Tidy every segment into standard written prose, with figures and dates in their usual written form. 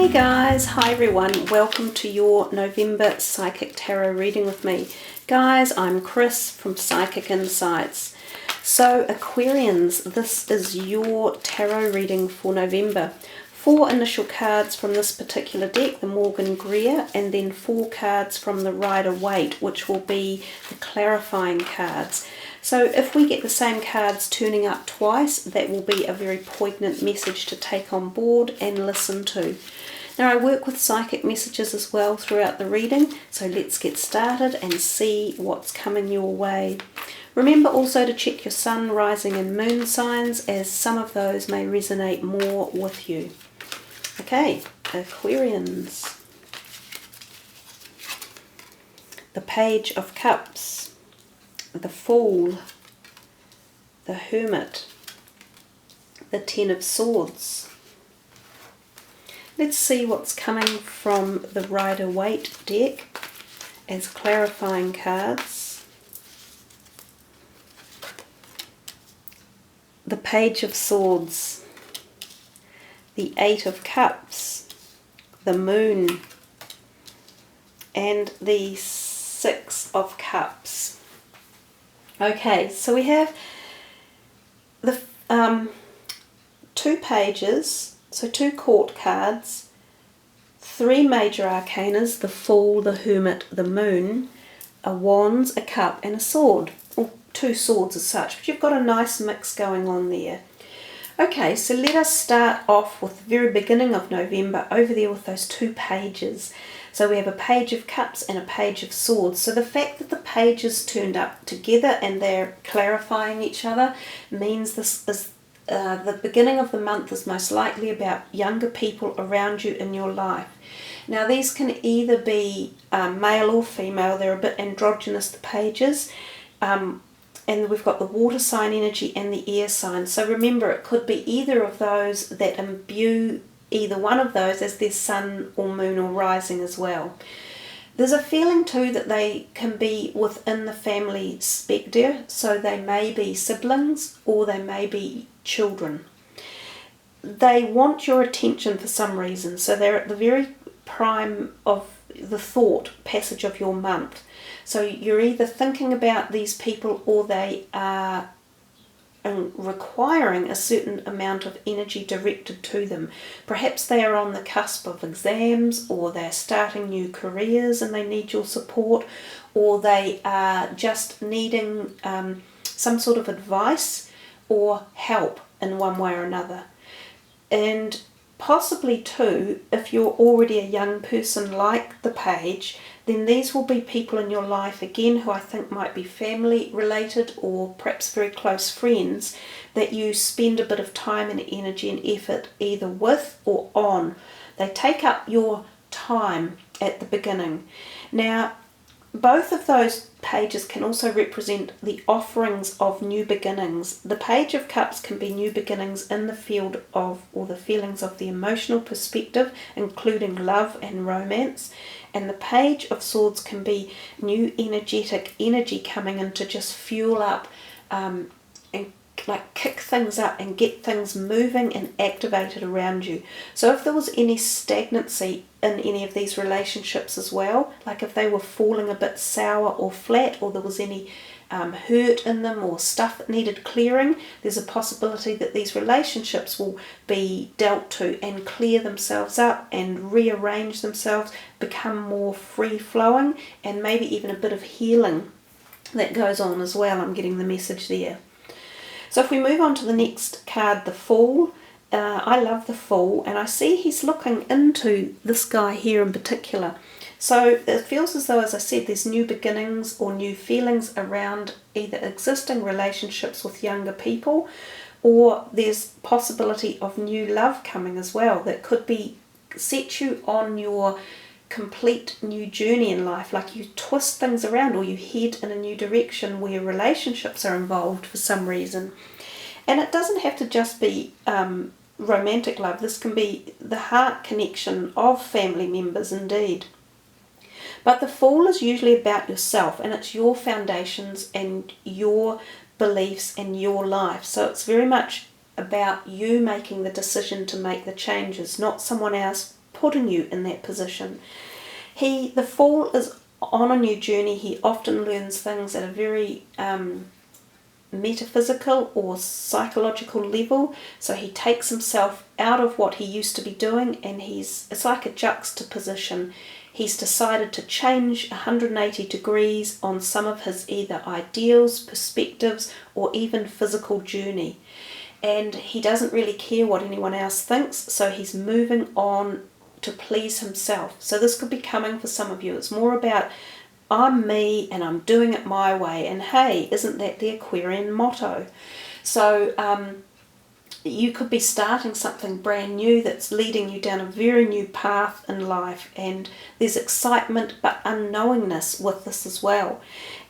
Hey guys, hi everyone, welcome to your November Psychic Tarot reading with me. Guys, I'm Chris from Psychic Insights. So Aquarians, this is your tarot reading for November. 4 initial cards from this particular deck, the Morgan Greer, and then 4 cards from the Rider-Waite, which will be the clarifying cards. So if we get the same cards turning up twice, that will be a very poignant message to take on board and listen to. Now I work with psychic messages as well throughout the reading, so let's get started and see what's coming your way. Remember also to check your sun, rising and moon signs, as some of those may resonate more with you. Okay, Aquarians. The Page of Cups, the Fool, the Hermit, the Ten of Swords. Let's see what's coming from the Rider-Waite deck as clarifying cards. The Page of Swords, the Eight of Cups, the Moon, and the Six of Cups. Okay, so we have the 2 pages, so 2 court cards, 3 major arcanas, the Fool, the Hermit, the Moon, a Wands, a Cup and a Sword, or 2 swords as such, but you've got a nice mix going on there. Okay, so let us start off with the very beginning of November over there with those 2 pages. So we have a Page of Cups and a Page of Swords. So the fact that the pages turned up together and they're clarifying each other means this is the beginning of the month is most likely about younger people around you in your life. Now these can either be male or female. They're a bit androgynous, the pages. And we've got the water sign energy and the air sign. So remember, it could be either of those that imbue either one of those as their sun or moon or rising as well. There's a feeling too that they can be within the family spectre, so they may be siblings or they may be children. They want your attention for some reason, so they're at the very prime of the thought passage of your month. So you're either thinking about these people or they are requiring a certain amount of energy directed to them. Perhaps they are on the cusp of exams, or they're starting new careers and they need your support, or they are just needing some sort of advice or help in one way or another. And possibly too, if you're already a young person like the page, then these will be people in your life again who I think might be family related or perhaps very close friends that you spend a bit of time and energy and effort either with or on. They take up your time at the beginning. Now, both of those pages can also represent the offerings of new beginnings. The Page of Cups can be new beginnings in the field of, or the feelings of the emotional perspective, including love and romance. And the Page of Swords can be new energetic energy coming in to just fuel up and like kick things up and get things moving and activated around you. So if there was any stagnancy in any of these relationships as well, like if they were falling a bit sour or flat, or there was any hurt in them or stuff that needed clearing, there's a possibility that these relationships will be dealt to and clear themselves up and rearrange themselves, become more free-flowing, and maybe even a bit of healing that goes on as well. I'm getting the message there. So if we move on to the next card, the Fool, I love the Fool, and I see he's looking into this guy here in particular. So it feels as though, as I said, there's new beginnings or new feelings around either existing relationships with younger people, or there's possibility of new love coming as well that could be set you on your complete new journey in life, like you twist things around or you head in a new direction where relationships are involved for some reason. And it doesn't have to just be romantic love. This can be the heart connection of family members indeed. But the Fool is usually about yourself, and it's your foundations and your beliefs and your life. So it's very much about you making the decision to make the changes, not someone else putting you in that position. The Fool is on a new journey. He often learns things at a very metaphysical or psychological level, so he takes himself out of what he used to be doing, and it's like a juxtaposition. He's decided to change 180 degrees on some of his either ideals, perspectives, or even physical journey. And he doesn't really care what anyone else thinks, so he's moving on to please himself. So this could be coming for some of you. It's more about, I'm me and I'm doing it my way. And hey, isn't that the Aquarian motto? So you could be starting something brand new that's leading you down a very new path in life, and there's excitement but unknowingness with this as well.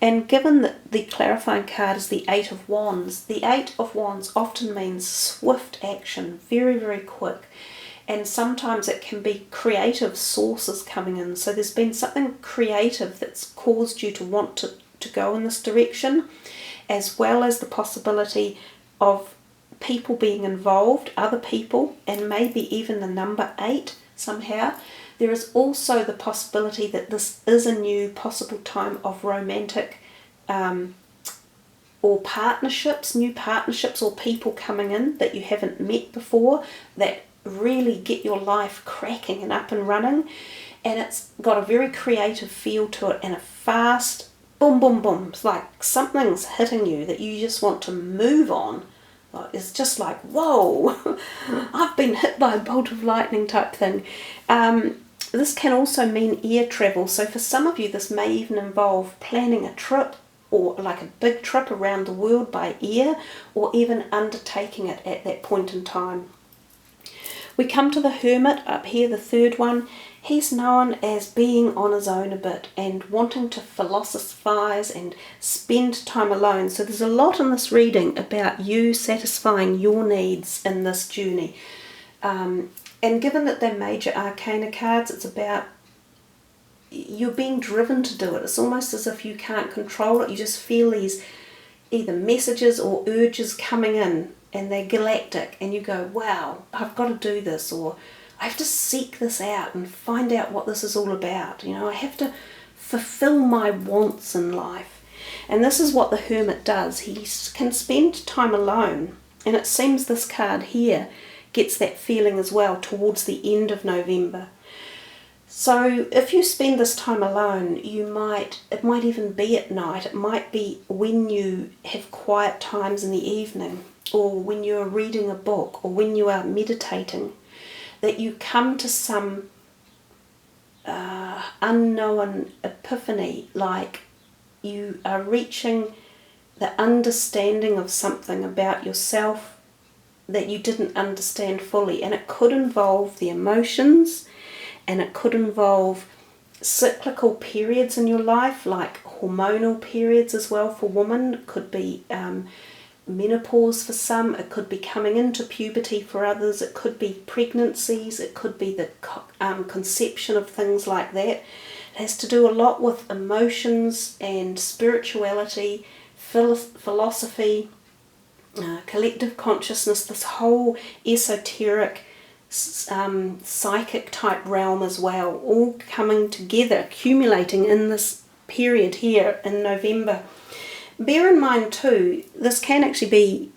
And given that the clarifying card is the Eight of Wands often means swift action, very, very quick. And sometimes it can be creative sources coming in. So there's been something creative that's caused you to want to go in this direction, as well as the possibility of people being involved, other people, and maybe even the number 8 somehow. There is also the possibility that this is a new possible time of romantic or partnerships, new partnerships, or people coming in that you haven't met before that really get your life cracking and up and running. And it's got a very creative feel to it and a fast boom, boom, boom. It's like something's hitting you that you just want to move on. It's just like, whoa, I've been hit by a bolt of lightning type thing. This can also mean air travel. So for some of you, this may even involve planning a trip, or like a big trip around the world by air, or even undertaking it at that point in time. We come to the Hermit up here, the third one. He's known as being on his own a bit and wanting to philosophize and spend time alone. So there's a lot in this reading about you satisfying your needs in this journey. And given that they're major arcana cards, it's about you're being driven to do it. It's almost as if you can't control it. You just feel these either messages or urges coming in, and they're galactic, and you go, wow, I've got to do this, or I have to seek this out and find out what this is all about. You know, I have to fulfill my wants in life. And this is what the Hermit does. He can spend time alone, and it seems this card here gets that feeling as well towards the end of November. So if you spend this time alone, it might even be at night, it might be when you have quiet times in the evening, or when you are reading a book, or when you are meditating, that you come to some unknown epiphany, like you are reaching the understanding of something about yourself that you didn't understand fully. And it could involve the emotions, and it could involve cyclical periods in your life, like hormonal periods as well for women. It could be menopause for some, it could be coming into puberty for others, it could be pregnancies, it could be the conception of things like that. It has to do a lot with emotions and spirituality, philosophy, collective consciousness, this whole esoteric psychic type realm as well, all coming together, accumulating in this period here in November. Bear in mind too, this can actually be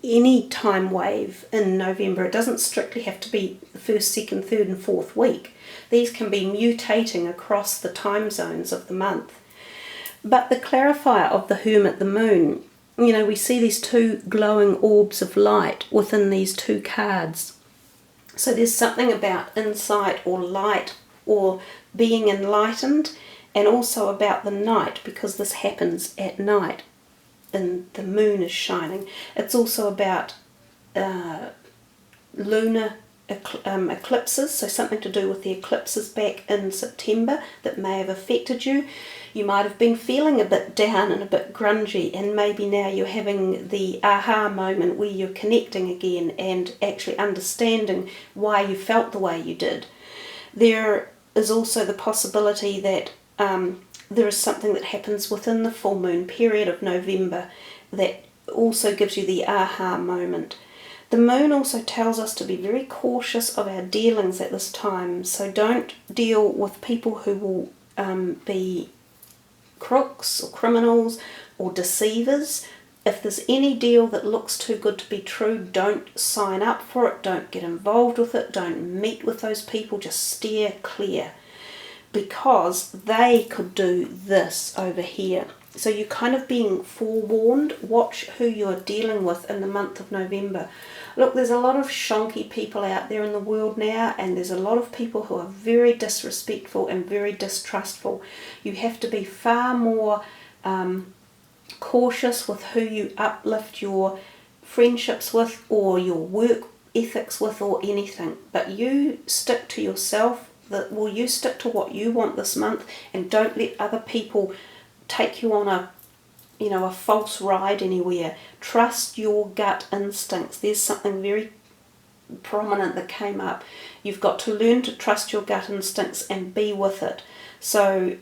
any time wave in November. It doesn't strictly have to be the first, second, third and fourth week. These can be mutating across the time zones of the month. But the clarifier of the Hermit, the moon, you know, we see these two glowing orbs of light within these two cards. So there's something about insight or light or being enlightened, and also about the night, because this happens at night and the moon is shining. It's also about lunar eclipses, so something to do with the eclipses back in September that may have affected you. You might have been feeling a bit down and a bit grungy, and maybe now you're having the aha moment where you're connecting again and actually understanding why you felt the way you did. There is also the possibility that there is something that happens within the full moon period of November that also gives you the aha moment. The moon also tells us to be very cautious of our dealings at this time. So don't deal with people who will be crooks or criminals or deceivers. If there's any deal that looks too good to be true, don't sign up for it, don't get involved with it, don't meet with those people, just steer clear, because they could do this over here. So you're kind of being forewarned. Watch who you're dealing with in the month of November. Look, there's a lot of shonky people out there in the world now, and there's a lot of people who are very disrespectful and very distrustful. You have to be far more cautious with who you uplift your friendships with or your work ethics with or anything. But you stick to yourself. You stick to what you want this month, and don't let other people take you on a false ride anywhere. Trust your gut instincts. There's something very prominent that came up. You've got to learn to trust your gut instincts and be with it. So,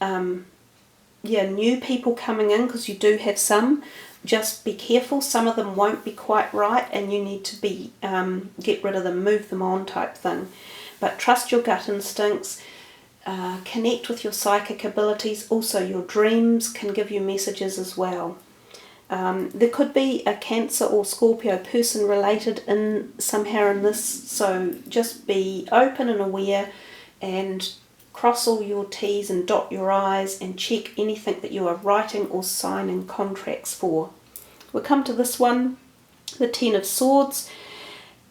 new people coming in, because you do have some, just be careful. Some of them won't be quite right, and you need to be get rid of them, move them on type thing. But trust your gut instincts. Connect with your psychic abilities. Also, your dreams can give you messages as well. There could be a Cancer or Scorpio person related in somehow in this, so just be open and aware and cross all your T's and dot your I's and check anything that you are writing or signing contracts for. We'll come to this one, the Ten of Swords.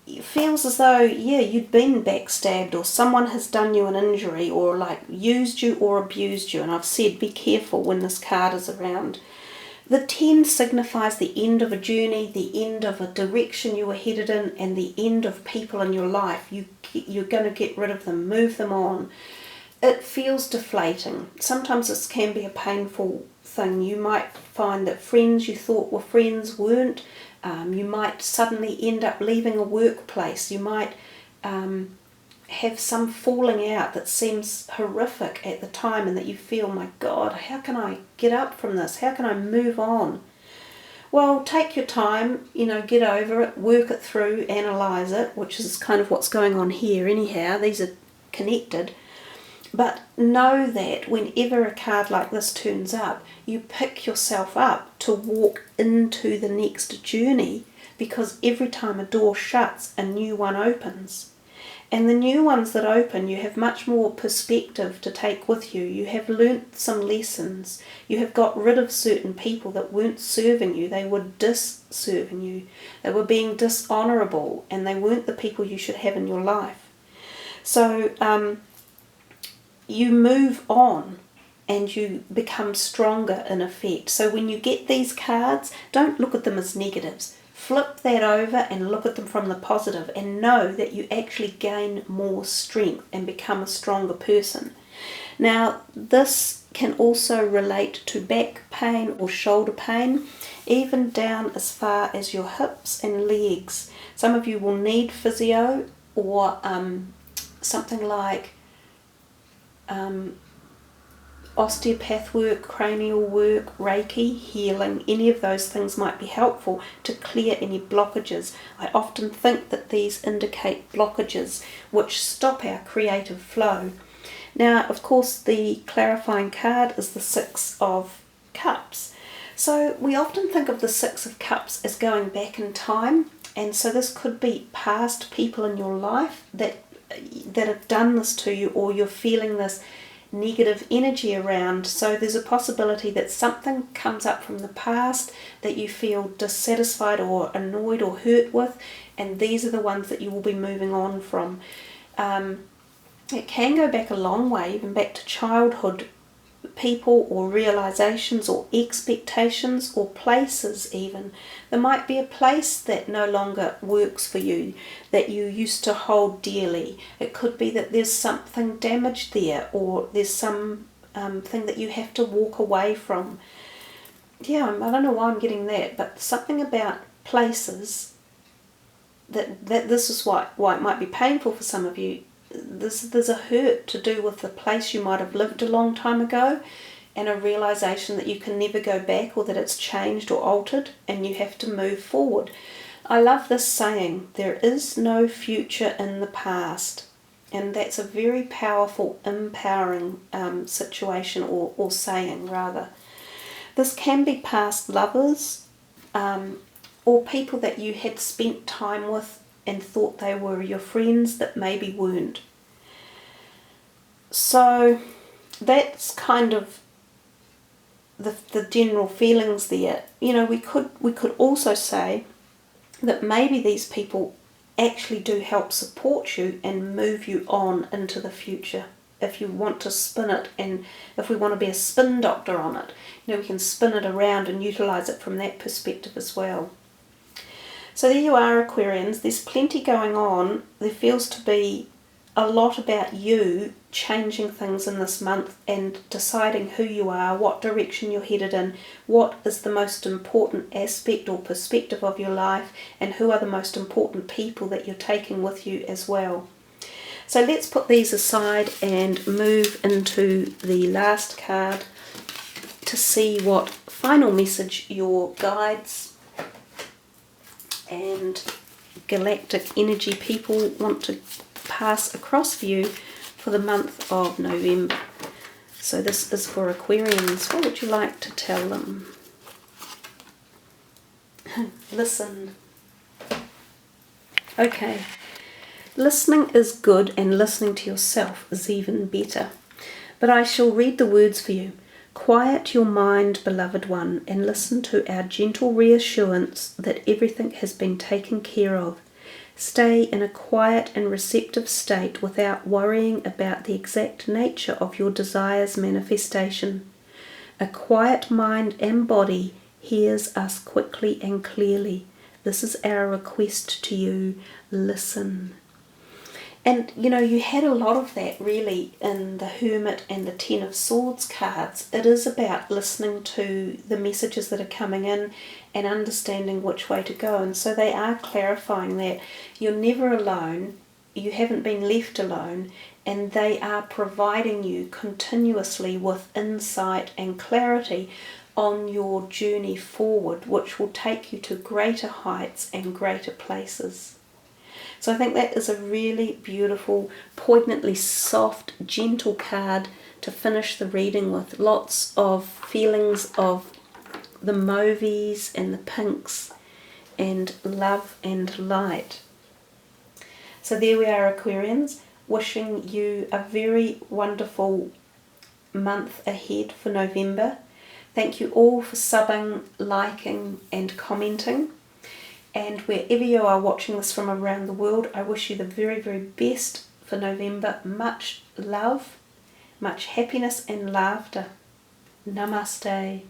It feels as though, you'd been backstabbed, or someone has done you an injury, or like used you or abused you. And I've said be careful when this card is around. The 10 signifies the end of a journey, the end of a direction you were headed in, and the end of people in your life. You're going to get rid of them, move them on. It feels deflating. Sometimes this can be a painful thing. You might find that friends you thought were friends weren't. You might suddenly end up leaving a workplace. You might have some falling out that seems horrific at the time, and that you feel, my God, how can I get up from this? How can I move on? Well, take your time, get over it, work it through, analyse it, which is kind of what's going on here anyhow. These are connected. But know that whenever a card like this turns up, you pick yourself up to walk into the next journey, because every time a door shuts, a new one opens. And the new ones that open, you have much more perspective to take with you. You have learnt some lessons. You have got rid of certain people that weren't serving you. They were disserving you. They were being dishonourable, and they weren't the people you should have in your life. So, you move on and you become stronger in effect. So when you get these cards, don't look at them as negatives. Flip that over and look at them from the positive, and know that you actually gain more strength and become a stronger person. Now, this can also relate to back pain or shoulder pain, even down as far as your hips and legs. Some of you will need physio or something like osteopath work, cranial work, Reiki, healing. Any of those things might be helpful to clear any blockages. I often think that these indicate blockages which stop our creative flow. Now, of course, the clarifying card is the Six of Cups. So we often think of the Six of Cups as going back in time, and so this could be past people in your life that have done this to you, or you're feeling this negative energy around. So there's a possibility that something comes up from the past that you feel dissatisfied or annoyed or hurt with, and these are the ones that you will be moving on from. It can go back a long way, even back to childhood people or realizations or expectations or places even. There might be a place that no longer works for you that you used to hold dearly. It could be that there's something damaged there, or there's some thing that you have to walk away from. I don't know why I'm getting that, but something about places that this is why it might be painful for some of you. There's a hurt to do with the place you might have lived a long time ago, and a realization that you can never go back, or that it's changed or altered and you have to move forward. I love this saying, there is no future in the past. And that's a very powerful, empowering situation, or saying rather. This can be past lovers, or people that you had spent time with and thought they were your friends that maybe weren't. So that's kind of the general feelings there. You know, we could also say that maybe these people actually do help support you and move you on into the future. If you want to spin it, and if we want to be a spin doctor on it, you know, we can spin it around and utilize it from that perspective as well. So there you are, Aquarians. There's plenty going on. There feels to be a lot about you changing things in this month and deciding who you are, what direction you're headed in, what is the most important aspect or perspective of your life, and who are the most important people that you're taking with you as well. So let's put these aside and move into the last card to see what final message your guides and galactic energy people want to pass across for you for the month of November. So this is for Aquarians. What would you like to tell them? Listen. Okay. Listening is good, and listening to yourself is even better. But I shall read the words for you. Quiet your mind, beloved one, and listen to our gentle reassurance that everything has been taken care of. Stay in a quiet and receptive state without worrying about the exact nature of your desire's manifestation. A quiet mind and body hears us quickly and clearly. This is our request to you. Listen. And, you know, you had a lot of that really in the Hermit and the Ten of Swords cards. It is about listening to the messages that are coming in and understanding which way to go. And so they are clarifying that you're never alone, you haven't been left alone, and they are providing you continuously with insight and clarity on your journey forward, which will take you to greater heights and greater places. So I think that is a really beautiful, poignantly soft, gentle card to finish the reading with. Lots of feelings of the mauves and the pinks and love and light. So there we are, Aquarians, wishing you a very wonderful month ahead for November. Thank you all for subbing, liking and commenting. And wherever you are watching this from around the world, I wish you the very, very best for November. Much love, much happiness and laughter. Namaste.